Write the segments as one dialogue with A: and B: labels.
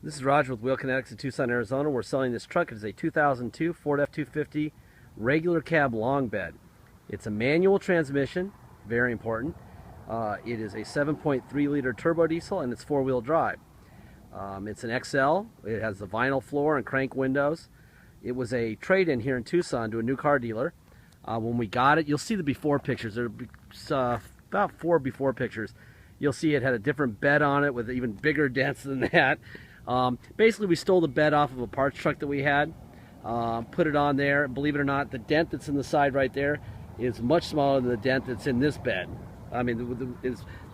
A: This is Roger with Wheel Kinetics in Tucson, Arizona. We're selling this truck. It is a 2002 Ford F-250 regular cab long bed. It's a manual transmission, very important. It is a 7.3 liter turbo diesel and it's four-wheel drive. It's an XL. It has the vinyl floor and crank windows. It was a trade-in here in Tucson to a new car dealer. When we got it, you'll see the before pictures. There's about 4 before pictures. You'll see it had a different bed on it with even bigger dents than that. Basically, we stole the bed off of a parts truck that we had, put it on there. Believe it or not, the dent that's in the side right there is much smaller than the dent that's in this bed. I mean,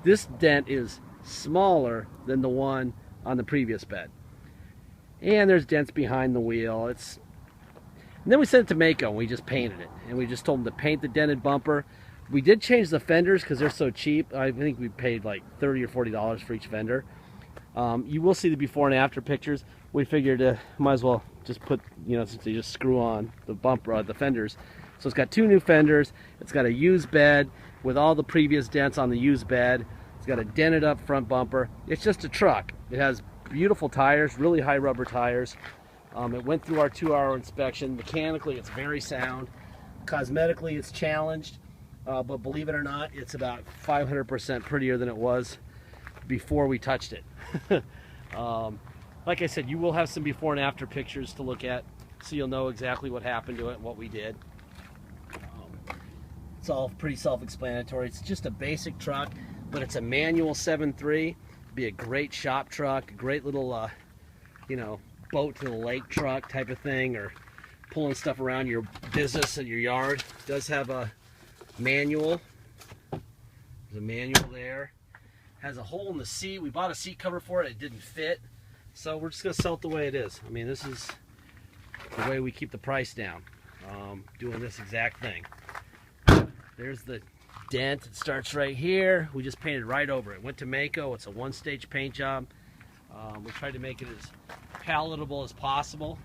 A: this dent is smaller than the one on the previous bed. And there's dents behind the wheel. And then we sent it to Mako, and we just painted it. And we just told them to paint the dented bumper. We did change the fenders because they're so cheap. I think we paid like $30 or $40 for each fender. You will see the before and after pictures. We figured might as well just put, since they just screw on the bumper, the fenders. So it's got 2 new fenders. It's got a used bed with all the previous dents on the used bed. It's got a dented up front bumper. It's just a truck. It has beautiful tires, really high rubber tires. It went through our 2-hour inspection. Mechanically, it's very sound. Cosmetically, it's challenged. But believe it or not, it's about 500% prettier than it was before we touched it. Like I said, you will have some before and after pictures to look at, so you'll know exactly what happened to it and what we did. It's all pretty self-explanatory. It's just a basic truck, but it's a manual 7.3. Be a great shop truck, a great little boat to the lake truck type of thing, or pulling stuff around your business and your yard. It does have a manual. There's a manual there. Has a hole in the seat. We bought a seat cover for it. It didn't fit, so we're just gonna sell it the way it is. I mean, this is the way we keep the price down, doing this exact thing. There's the dent. It starts right here. We just painted right over it. Went to Mako. It's a 1-stage paint job. We tried to make it as palatable as possible.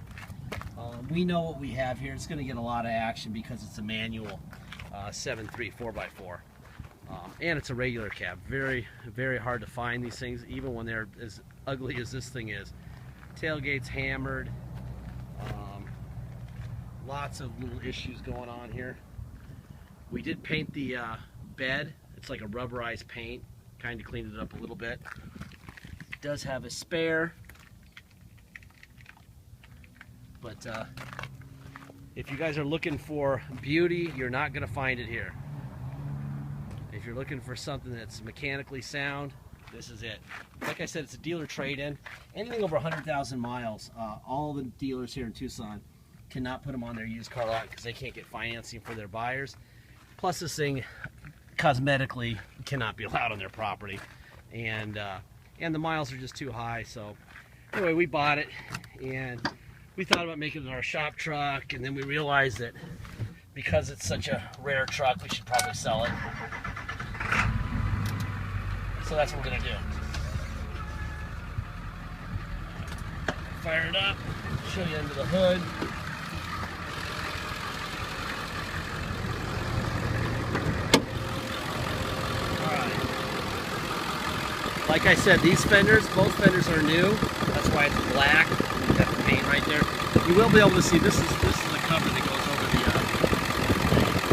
A: We know what we have here. It's going to get a lot of action because it's a manual 7.3 4x4. And it's a regular cab. Very, very hard to find these things, even when they're as ugly as this thing is. Tailgate's hammered. Lots of little issues going on here. We did paint the bed. It's like a rubberized paint. Kind of cleaned it up a little bit. It does have a spare. But if you guys are looking for beauty, you're not going to find it here. If you're looking for something that's mechanically sound, this is it. Like I said, it's a dealer trade-in. Anything over 100,000 miles, all the dealers here in Tucson cannot put them on their used car lot because they can't get financing for their buyers. Plus, this thing cosmetically cannot be allowed on their property, and the miles are just too high. So anyway, we bought it, and we thought about making it our shop truck, and then we realized that because it's such a rare truck, we should probably sell it. So that's what we're gonna do. Fire it up, show you under the hood. Like I said, these fenders, both fenders are new. That's why it's black. You got the paint right there. You will be able to see this is the cover that goes over the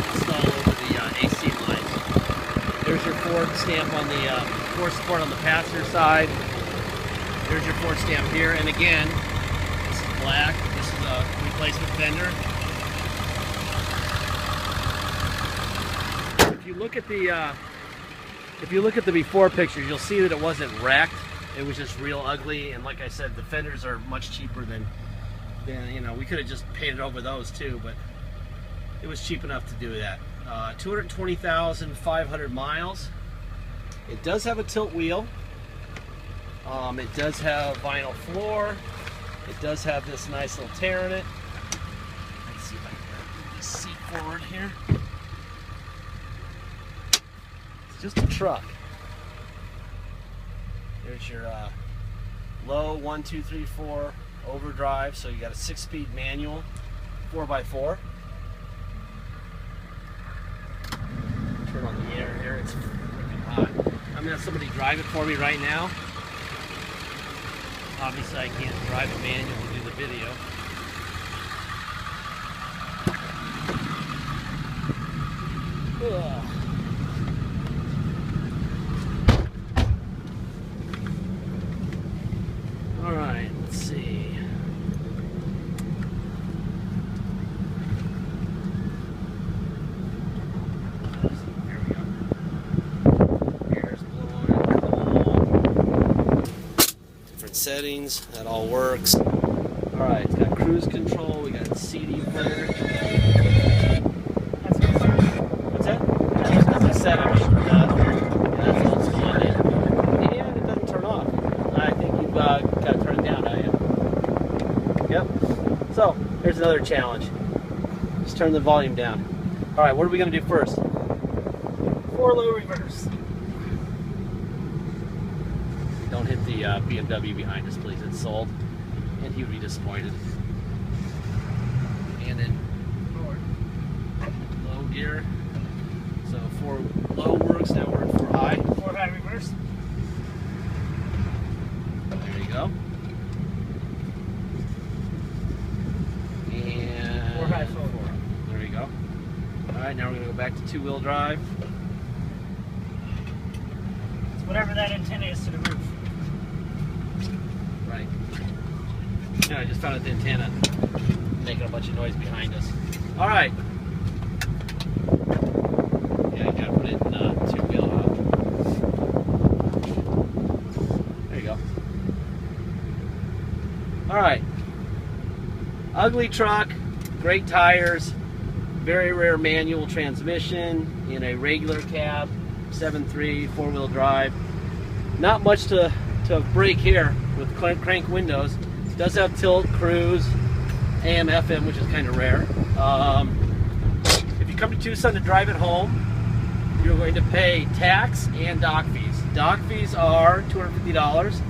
A: install over the AC lines. There's your Ford stamp on the Ford support on the passenger side. There's your Ford stamp here, and again, this is black. This is a replacement fender. If you look at the before pictures, you'll see that it wasn't wrecked. It was just real ugly, and like I said, the fenders are much cheaper than we could have just painted over those too, but it was cheap enough to do that. 220,500 miles. It does have a tilt wheel. It does have vinyl floor. It does have this nice little tear in it. Let's see if I can move this seat forward here. Just a truck. There's your low 1, 2, 3, 4 overdrive. So you got a 6-speed manual 4x4. Turn on the air here. It's freaking hot. I'm gonna have somebody drive it for me right now. Obviously, I can't drive it manual to do the video. Ugh. All right, let's see. There we go. Air's blowing cold. Different settings, that all works. All right, it's got cruise control. We got CD player. What's that? That's a setting. That's old school. And it doesn't turn off. I think you've got to turn it down, don't you? Yep. So, here's another challenge. Just turn the volume down. All right, what are we going to do first? 4 low reverse. Don't hit the BMW behind us, please. It's sold, and he would be disappointed. And then forward. Low gear. So 4 low works, now we're at 4 high.
B: 4 high reverse.
A: There you go. And
B: 4 high forward.
A: there you go. All right, now we're going to go back to 2-wheel drive.
B: It's whatever that antenna is to the roof.
A: Right. Yeah, I just found out the antenna making a bunch of noise behind us. All right. Yeah, you gotta put it in 2-wheel. There you go. All right. Ugly truck, great tires, very rare manual transmission in a regular cab, 7.3 4-wheel drive. Not much to break here with crank windows. It does have tilt, cruise, AM, FM, which is kind of rare. If you come to Tucson to drive it home, you're going to pay tax and dock fees. Dock fees are $250.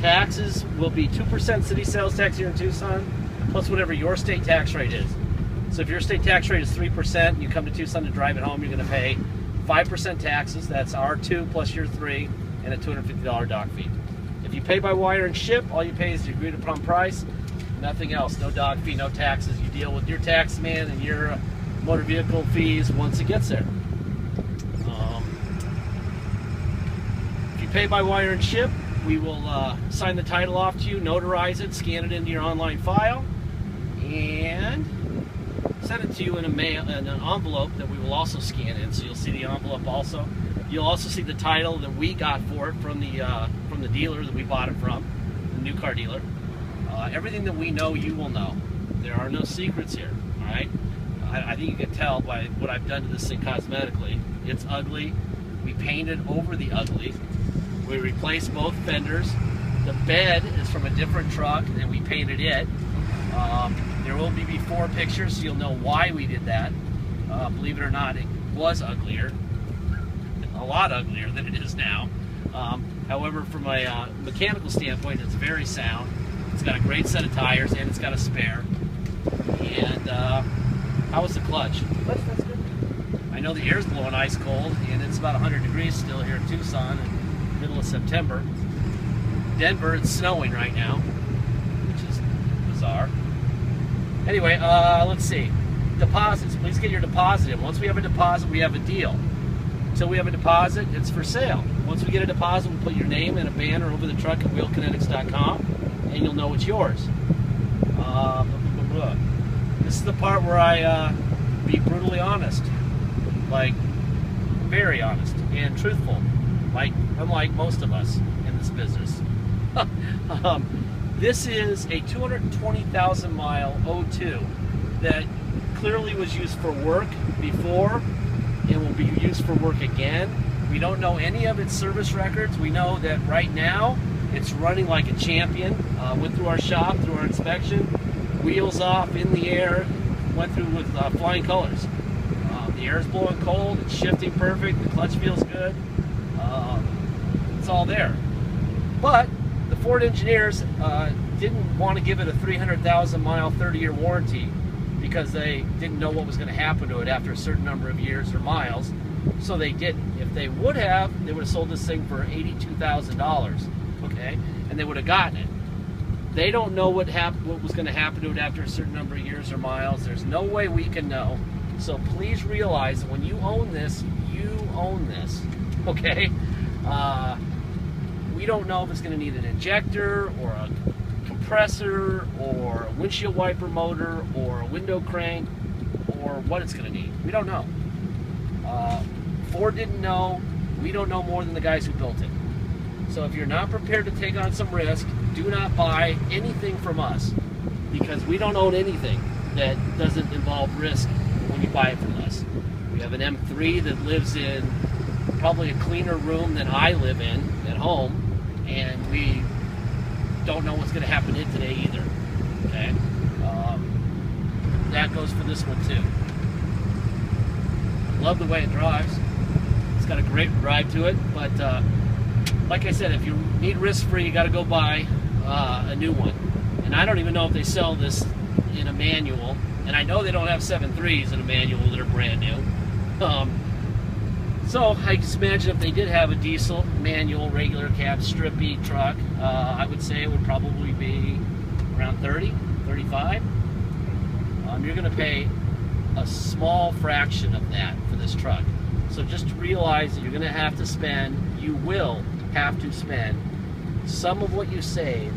A: Taxes will be 2% city sales tax here in Tucson, plus whatever your state tax rate is. So if your state tax rate is 3% and you come to Tucson to drive it home, you're going to pay 5% taxes. That's R2 plus your 3 and a $250 dock fee. If you pay by wire and ship, all you pay is the agreed upon price. Nothing else. No dock fee, no taxes. You deal with your tax man and your motor vehicle fees once it gets there. If you pay by wire and ship, we will sign the title off to you, notarize it, scan it into your online file, and send it to you in an envelope that we will also scan in. So you'll see the envelope also. You'll also see the title that we got for it from the dealer that we bought it from, the new car dealer. Everything that we know, you will know. There are no secrets here. All right. I think you can tell by what I've done to this thing cosmetically. It's ugly. We painted over the ugly. We replaced both fenders. The bed is from a different truck, and we painted it. There will be before pictures, so you'll know why we did that. Believe it or not, it was uglier. A lot uglier than it is now. However, from a mechanical standpoint, it's very sound. It's got a great set of tires, and it's got a spare. And how was the clutch?
B: That's good.
A: I know the air's blowing ice cold, and it's about 100 degrees still here in Tucson in the middle of September. Denver, it's snowing right now, which is bizarre. Anyway, let's see. Deposits. Please get your deposit in. Once we have a deposit, we have a deal. Until we have a deposit, it's for sale. Once we get a deposit, we'll put your name and a banner over the truck at wheelkinetics.com, and you'll know it's yours. This is the part where I be brutally honest, like very honest and truthful, like unlike most of us in this business. This is a 220,000 mile 02 that clearly was used for work before and will be used for work again. We don't know any of its service records. We know that right now it's running like a champion. Went through our shop, through our inspection, wheels off, in the air, went through with flying colors. The air's blowing cold, it's shifting perfect, the clutch feels good. It's all there. But the Ford engineers didn't want to give it a 300,000 mile, 30-year warranty because they didn't know what was going to happen to it after a certain number of years or miles, so they didn't. If they would have sold this thing for $82,000, okay, and they would have gotten it. They don't know what was going to happen to it after a certain number of years or miles. There's no way we can know. So please realize that when you own this, you own this. Okay? We don't know if it's going to need an injector or a compressor or a windshield wiper motor or a window crank or what it's going to need. We don't know. Ford didn't know. We don't know more than the guys who built it. So if you're not prepared to take on some risk, do not buy anything from us, because we don't own anything that doesn't involve risk when you buy it from us. We have an M3 that lives in probably a cleaner room than I live in at home, and we don't know what's going to happen to it today either. Okay, that goes for this one too. I love the way it drives. It's got a great ride to it, but like I said, if you need risk-free, you got to go buy a new one. And I don't even know if they sell this in a manual, and I know they don't have 7.3s in a manual that are brand new. So I just imagine if they did have a diesel, manual, regular cab, strippy truck, I would say it would probably be around 30, 35. You're going to pay a small fraction of that for this truck. So just realize that you're going to have to spend, you will have to spend some of what you save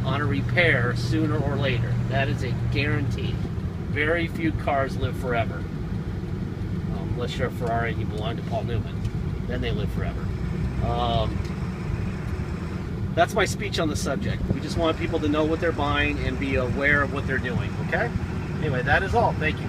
A: on a repair sooner or later. That is a guarantee. Very few cars live forever. Unless you're a Ferrari and you belong to Paul Newman. Then they live forever. That's my speech on the subject. We just want people to know what they're buying and be aware of what they're doing, okay? Anyway, that is all. Thank you.